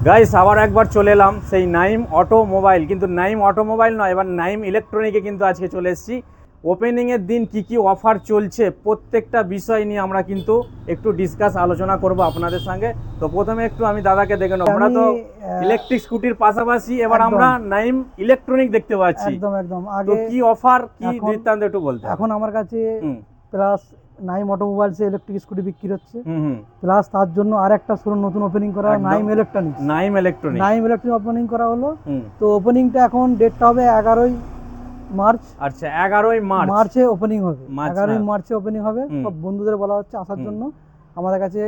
Guys আবার একবার চলে এলাম সেই নাইম অটোমোবাইল, কিন্তু নাইম অটোমোবাইল নয়, এবার নাইম ইলেকট্রনিকে কিন্তু আজকে চলে এসেছি। ওপেনিংয়ের দিন কি কি অফার চলছে প্রত্যেকটা বিষয় নিয়ে আমরা কিন্তু একটু আলোচনা করব আপনাদের সঙ্গে। তো প্রথমে একটু আমি দাদাকে দেখে নেব। আমরা তো ইলেকট্রিক স্কুটির পাশাপাশি এবার আমরা নাইম ইলেকট্রনিক দেখতে পাচ্ছি। একদম একদম। তো আগে কি অফার কি বৃত্তান্ত একটু বলতে হবে। এখন আমার কাছে plus Naim automobiles electric scooty বিক্রি হচ্ছে, হুম, প্লাস তার জন্য আরেকটা শোরুম নতুন ওপেনিং করা হলো, Naim electronics. Naim electronic opening করা হলো। তো ওপেনিংটা এখন ডেটটা হবে 11ই মার্চ। আচ্ছা 11ই মার্চে ওপেনিং হবে, 11ই মার্চে ওপেনিং হবে। সব বন্ধুদের বলা হচ্ছে আসার জন্য। আমাদের কাছে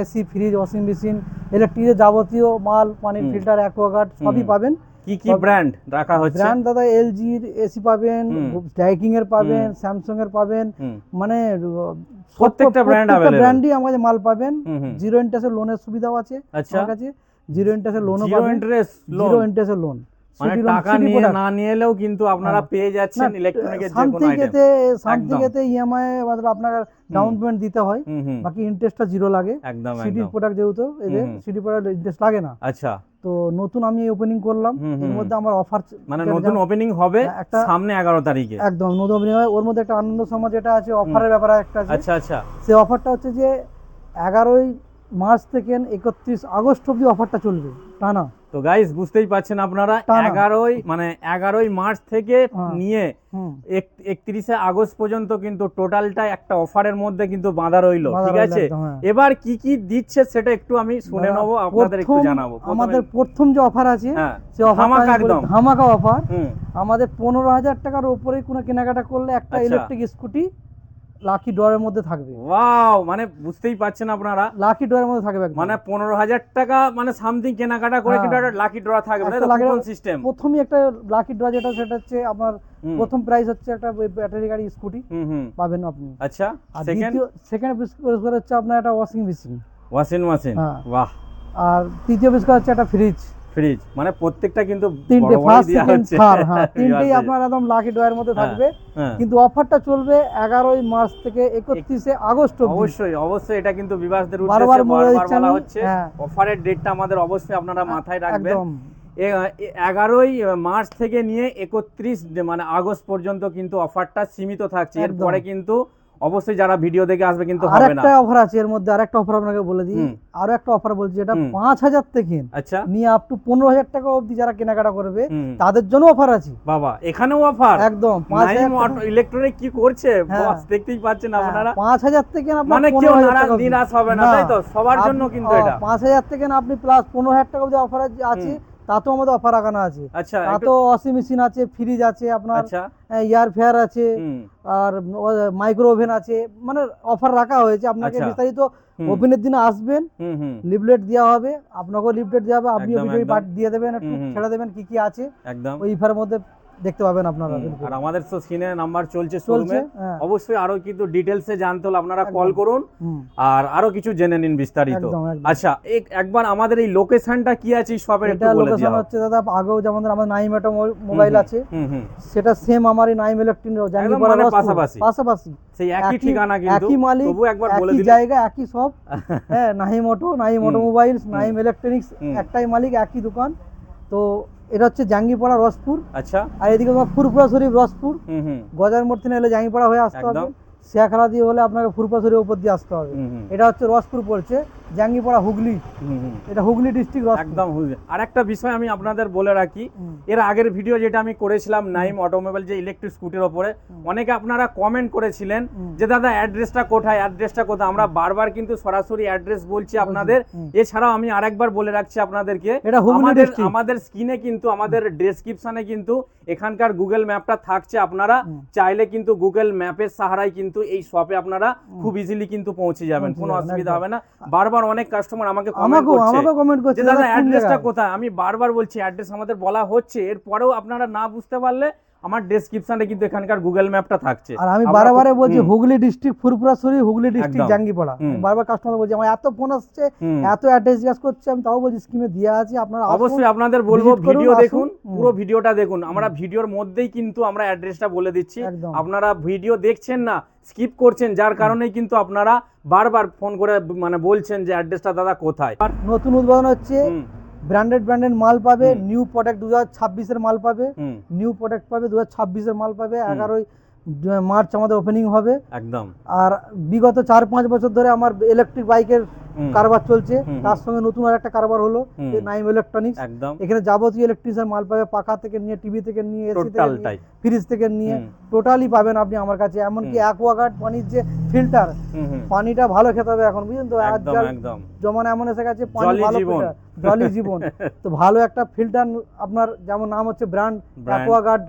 এসি, ফ্রিজ, ওয়াশিং মেশিন, ইলেকট্রিকের যাবতীয় মাল, পানির ফিল্টার, অ্যাকোয়াগার্ড সবই পাবেন। কি কি ব্র্যান্ড রাখা হচ্ছে? ব্র্যান্ড দাদা এলজির এসি পাবেন, ডাইকিং এর পাবেন, স্যামসাং এর পাবেন, মানে প্রত্যেকটা ব্র্যান্ডই আমাদের মাল পাবেন। জিরো ইন্টারেস্টের লোনের সুবিধাও আছে আমার কাছে। জিরো ইন্টারেস্টের লোনও পাবেন। জিরো ইন্টারেস্টের লোন, মানে টাকা নিয়ে না নিলেও কিন্তু আপনারা পেয়ে যাচ্ছেন ইলেকট্রনিকের যে কোনো আইটেম। শান্তিতে ইএমআই মানে আপনার ডাউন পেমেন্ট দিতে হয়, বাকি ইন্টারেস্টটা জিরো লাগে। একদম সিটি প্রোডাক্ট যেহেতু এদের সিটি প্রোডাক্ট ইন্টারেস্ট লাগে না। আচ্ছা, তো নতুন আমি ওপেনিং করলাম, এর মধ্যে আমার অফার মানে নতুন ওপেনিং হবে সামনে 11 তারিখে। একদম নতুন ওপেনিং হবে। ওর মধ্যে একটা আনন্দ সমাজ যেটা আছে, অফারের ব্যাপারে একটা আছে। আচ্ছা আচ্ছা, সেই অফারটা হচ্ছে যে 11ই মার্চ থেকে 31 আগস্ট অবধি অফারটা চলবে টানা। তো গাইস বুঝতেই পাচ্ছেন আপনারা, 11ই মার্চ থেকে নিয়ে 31শে আগস্ট পর্যন্ত কিন্তু টোটালটা একটা অফারের মধ্যে কিন্তু বাঁধা রইলো। ঠিক আছে, এবার কি কি দিচ্ছে সেটা একটু আমি শুনে নেবো, আপনাদের একটু জানাবো। আমাদের প্রথম যে অফার আছে সেই অফারটা একদম ধামাকা অফার। আমাদের 15,000 টাকার উপরে কোনো কেনাকাটা করলে একটা ইলেকট্রিক স্কুটি লাকি ড্রয়ের মধ্যে থাকবে। ওয়াও, মানে বুঝতেই পাচ্ছেন আপনারা, লাকি ড্রয়ের মধ্যে থাকবে। মানে 15,000 টাকা মানে সামথিং কেনাকাটা করে কিন্তু একটা লাকি ড্র থাকবে, তাই তো? Coupon system. প্রথমই একটা লাকি ড্র যেটা, সেটা হচ্ছে আপনার প্রথম প্রাইস হচ্ছে একটা ব্যাটারি গাড়ি স্কুটি পাবেন আপনি। আচ্ছা, সেকেন্ড পুরস্কার হচ্ছে আপনার একটা ওয়াশিং মেশিন। বাহ। আর তৃতীয় পুরস্কার হচ্ছে একটা ফ্রিজ। মানে প্রত্যেকটা কিন্তু তিনটে, ফার্স্ট সেকেন্ড থার্ড, তিনটেই আপনার একদম লাকি ড্রয়ের মধ্যে থাকবে। কিন্তু অফারটা চলবে 11ই মার্চ থেকে 31শে আগস্ট অবধি। অবশ্যই এটা কিন্তু বিভাসদের উদ্দেশ্যে বারবার বলা হচ্ছে, অফারের ডেটটা আমাদের অবশ্যই আপনারা মাথায় রাখবেন। 11ই মার্চ থেকে নিয়ে 31 মানে আগস্ট পর্যন্ত কিন্তু অফারটা সীমিত থাকছে। এরপরে কিন্তু অবশ্যই যারা ভিডিও দেখে আসবে কিন্তু হবে না। আরেকটা অফার আছে এর মধ্যে, আরেকটা অফার আপনাকে বলে দিই। আরো একটা অফার বলছি, এটা 5,000 থেকে নিয়ে আপ টু 15,000 টাকা অবধি যারা কেনাকাটা করবে তাদের জন্য অফার আছে। বাবা, এখানেও অফার একদম। নাইম ইলেকট্রনিক কি করছে বস, দেখতেই পাচ্ছেন আপনারা। 5,000 থেকে মানে কেউ নিরাশ হবে না, তাই তো? সবার জন্য কিন্তু এটা 5,000 থেকে আপনি প্লাস 15,000 টাকা অবধি অফার আছে। তাতেও আমাদের অফার রাখানো আছে। আচ্ছা, তাতেও ওয়াশিং মেশিন আছে, ফ্রিজ আছে, আপনার এয়ার ফেয়ার আছে, আর মাইক্রো ওভেন আছে। মানে অফার রাখা হয়েছে। আপনাকে বিস্তারিত ওপেনের দিনে আসবেন, লিফলেট দেওয়া হবে, আপনাকেও লিফলেট দেওয়া হবে, আপনিও ভিডিও দিয়ে দেবেন, একটু ছেড়ে দেবেন কি কি আছে একদম ওই অফারের মধ্যে দেখতে পাবেন আপনারা। আর আমাদের তো স্ক্রিনে নাম্বার চলছে শোরুমে, অবশ্যই আরো কিন্তু ডিটেইলসে জানতে হলে আপনারা কল করুন আর আরো কিছু জেনে নিন বিস্তারিত। আচ্ছা, একবার আমাদের এই লোকেশনটা কি আছে শপের একটু বলে দিও। লোকেশন হচ্ছে দাদা, আগেও যেমন আমাদের নাইম মোবাইল আছে, সেটা সেম আমারই নাইম ইলেকট্রনিক জাঙ্গিপাড়া পাশাপাশি, সেই একই ঠিকানা কিন্তু, একই মালিক, তবু একবার বলে দিন, একই জায়গা, একই সব। নাইম অটোমোবাইলস, নাইম ইলেকট্রনিক্স, একটাই মালিক, একই দোকান। তো এটা হচ্ছে জাঙ্গিপাড়া রসপুর। আচ্ছা, আর এদিকে ফুরপুরা শরীফ রসপুর, গজার মোড় থেকে এলে জাঙ্গিপাড়া হয়ে আসতে হবে, শেয়াখালা দিয়ে হলে আপনাকে ফুরপুরা শরীফ উপর দিয়ে আসতে হবে। এটা হচ্ছে রসপুর পড়ছে, জাঙ্গিপাড়া হুগলি, এটা হুগলি ডিস্ট্রিক্ট একদম হুগলি। আর একটা বিষয় আমি আপনাদের বলে রাখি, এর আগের ভিডিও যেটা আমি করেছিলাম নাইম অটোমোবাইল যে ইলেকট্রিক স্কুটির উপরে, অনেকে আপনারা কমেন্ট করেছিলেন যে দাদা অ্যাড্রেসটা কোথায়, আমরা বারবার কিন্তু সরাসরি অ্যাড্রেস বলছি আপনাদের। এছাড়াও আমি আরেকবার বলে রাখছি আপনাদেরকে, আমাদের স্ক্রিনে কিন্তু আমাদের ডেসক্রিপশনে কিন্তু এখানকার গুগল ম্যাপটা থাকছে। আপনারা চাইলে কিন্তু গুগল ম্যাপের সাহারায় কিন্তু এই শপে আপনারা খুব ইজিলি কিন্তু পৌঁছে যাবেন, কোনো অসুবিধা হবে না। বারবার অনেক কাস্টমার আমাকে কমেন্ট করছে যে দাদা অ্যাড্রেসটা কোথায়। আমি বারবার বলছি অ্যাড্রেস আমাদের বলা হচ্ছে, এরপরেও আপনারা না বুঝতে পারলে আমার ডেসক্রিপশনে কিন্তু এখানকার গুগল ম্যাপটা থাকছে। আর আমি বারবারে বলছি হুগলি ডিস্ট্রিক্ট ফুরপুরা শরীফ, হুগলি ডিস্ট্রিক্ট জাঙ্গিপাড়া। বারবার কাস্টমার বলছে, আমার এত ফোন আসছে, এত অ্যাড্রেস জিজ্ঞাসা করছে, আমি তাও বলছি স্ক্রিনে দেওয়া আছে, আপনারা অবশ্যই আপনাদের বলবো ভিডিও দেখুন, পুরো ভিডিওটা দেখুন। আমরা ভিডিওর মধ্যেই কিন্তু আমরা অ্যাড্রেসটা বলে দিচ্ছি, আপনারা ভিডিও দেখছেন না, স্কিপ করছেন, যার কারণেই কিন্তু আপনারা বারবার ফোন করে মানে বলছেন যে অ্যাড্রেসটা দাদা কোথায়। নতুন উদ্বোধন হচ্ছে ব্র্যান্ডেড মাল পাবে, নিউ প্রোডাক্ট 2026 এর মাল পাবে, হুম নিউ প্রোডাক্ট পাবে 2026 এর মাল পাবে। 11ই মার্চ আমাদের ওপেনিং হবে। একদম আর বিগত 4-5 বছর ধরে আমার ইলেকট্রিক বাইকের কারবার চলছে, তার সঙ্গে নতুন আর একটা কারবার হলো এই নাইম ইলেকট্রনিক্স। একদম এখানে যাবতীয় ইলেকট্রিশিয়ান মাল পাবে, পাখা থেকে নিয়ে, টিভি থেকে নিয়ে, এসি থেকে নিয়ে, টোটালটাই ফ্রিজ থেকে নিয়ে টোটালি পাবেন আপনি আমার কাছে। এমনকি অ্যাকোয়াগার্ড পানির যে ফিল্টার, পানিটা ভালো খেতে হবে এখন, বুঝলেন তো? একদম আজকাল একদম জমানা এমন এসে গেছে পানি জলই ভালো জীবন। ফিল্টার, জলই জীবন। তো ভালো একটা ফিল্টার আপনার, যেমন নাম হচ্ছে ব্র্যান্ড অ্যাকোয়াগার্ড,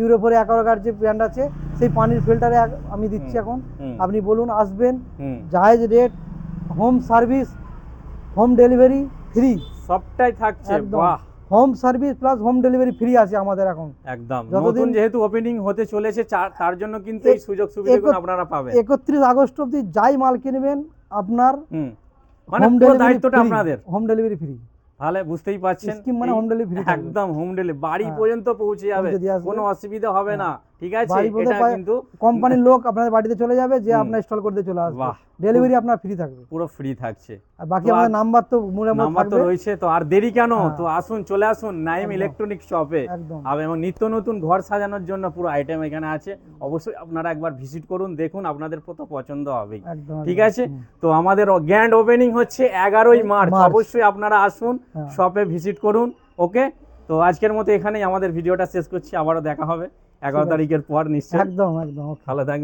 ইউরোপের অ্যাকোয়াগার্ড যে ব্র্যান্ড আছে, সেই পানির ফিল্টারে আমি দিচ্ছি এখন। আপনি বলুন, আসবেন, জায়েজ rate, home service, home delivery free, সবটাই থাকছে। একদম বাহ, home service plus home delivery free আছে আমাদের এখন। একদম যতদিন নতুন যেহেতু ওপেনিং হতে চলেছে তার জন্য কিন্তু এই সুযোগ সুবিধাগুলো আপনারা পাবেন। 31 আগস্ট অবধি যাই মাল কিনবেন আপনার মানে হোম পুরো ডেলিভারি দায়িত্বটা আপনাদের। Home delivery free. তাহলে বুঝতেই পাচ্ছেন, স্কিম মানে হোম ডেলিভারি ফ্রি, একদম হোম ডেলিভারি বাড়ি হ্যাঁ, পর্যন্ত পৌঁছে যাবে, পৌঁছে দিয়ে আসবে। কোনো অসুবিধা হবে না। ঠিক আছে, বাড়ি এটা পর্যন্ত কিন্তু কোম্পানির লোক আপনাদের বাড়িতে চলে যাবে, যে আপনার ইনস্টল করতে চলে আসবে। বাহ, ডেলিভারি আপনার ফ্রি থাকবে, পুরো ফ্রি থাকছে। আর বাকি তো আমাদের নাম্বার তো মূলে নাম্বার তো থাকবে। রয়েছে, তো আর দেরি কেন? হ্যাঁ। তো আসুন, চলে আসুন নাইম একদম। ইলেকট্রনিক শপে। একদম এবং নিত্য নতুন ঘর সাজানোর জন্য পুরো আইটেম এখানে আছে। অবশ্যই আপনারা একবার ভিজিট করুন, দেখুন, আপনাদের তো পছন্দ হবেই। একদম ঠিক একদম। আছে, তো আমাদের গ্র্যান্ড ওপেনিং হচ্ছে 11ই মার্চ। মার্চ। অবশ্যই আপনারা আসুন, হ্যাঁ। শপে ভিজিট করুন। ওকে, তো আজকের মতো এখানেই আমাদের ভিডিওটা শেষ করছি। আবারও দেখা হবে 11 আছে। তারিখের পর নিশ্চয়ই। একদম একদম, ওকে। ভালো থাকবেন।